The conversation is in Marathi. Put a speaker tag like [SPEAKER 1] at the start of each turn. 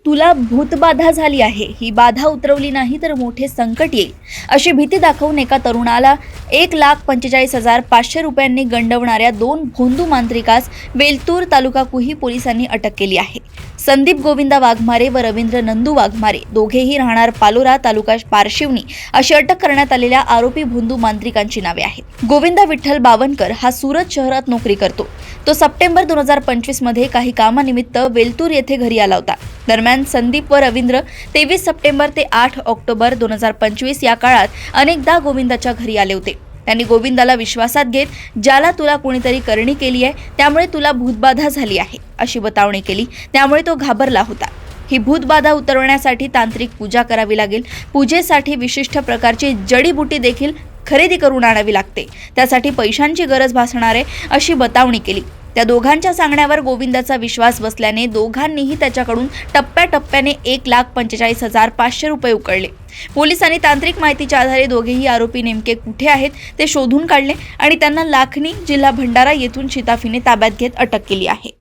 [SPEAKER 1] तुला भूतबाधा झाली आहे, ही बाधा उतरवली नाही तर मोठे संकट येईल अशी भीती दाखवून एका तरुणाला 1,45,500 रुपयांनी गंडवणाऱ्या 2 भोंदू मांत्रिकास वेलतूर तालुका कुही पोलिसांनी अटक केली आहे। संदीप गोविंदा वाघमारे व रवींद्र नंदू वाघमारे दोघेही राहणार पालोरा तालुका पारशिवनी अशी अटक करण्यात आलेल्या आरोपी भोंदू मांत्रिकांची नावे आहेत। गोविंदा विठ्ठल बावनकर हा सुरत शहरात नोकरी करतो। तो सप्टेंबर 2025 मध्ये काही कामानिमित्त वेलतूर येथे घरी आला होता। दरम्यान संदीप व रवींद्र 23 सप्टेंबर ते 8 ऑक्टोबर 2025 या काळात अनेकदा गोविंदाच्या घरी आले होते। त्यांनी गोविंदाला विश्वासात घेत ज्याला तुला कोणीतरी करणी केली आहे त्यामुळे तुला भूतबाधा झाली आहे अशी बतावणी केली। त्यामुळे तो घाबरला होता। ही भूतबाधा उतरवण्यासाठी तांत्रिक पूजा करावी लागेल। पूजेसाठी विशिष्ट प्रकारची जडीबुटी देखील खरेदी करून आणावी लागते। त्यासाठी पैशांची गरज भासणार आहे अशी बतावणी केली। त्या दोघांच्या सांगण्यावर गोविंदाचा विश्वास बसल्याने दोघांनीही त्याच्याकडून टप्प्याटप्प्याने 1,45,500 रुपये उकळले। पोलिसांनी तांत्रिक माहितीच्या आधारे दोघेही आरोपी नेमके कुठे आहेत ते शोधून काढले आणि त्यांना लाखनी जिल्हा भंडारा येथून शिताफीने ताब्यात घेत अटक केली आहे।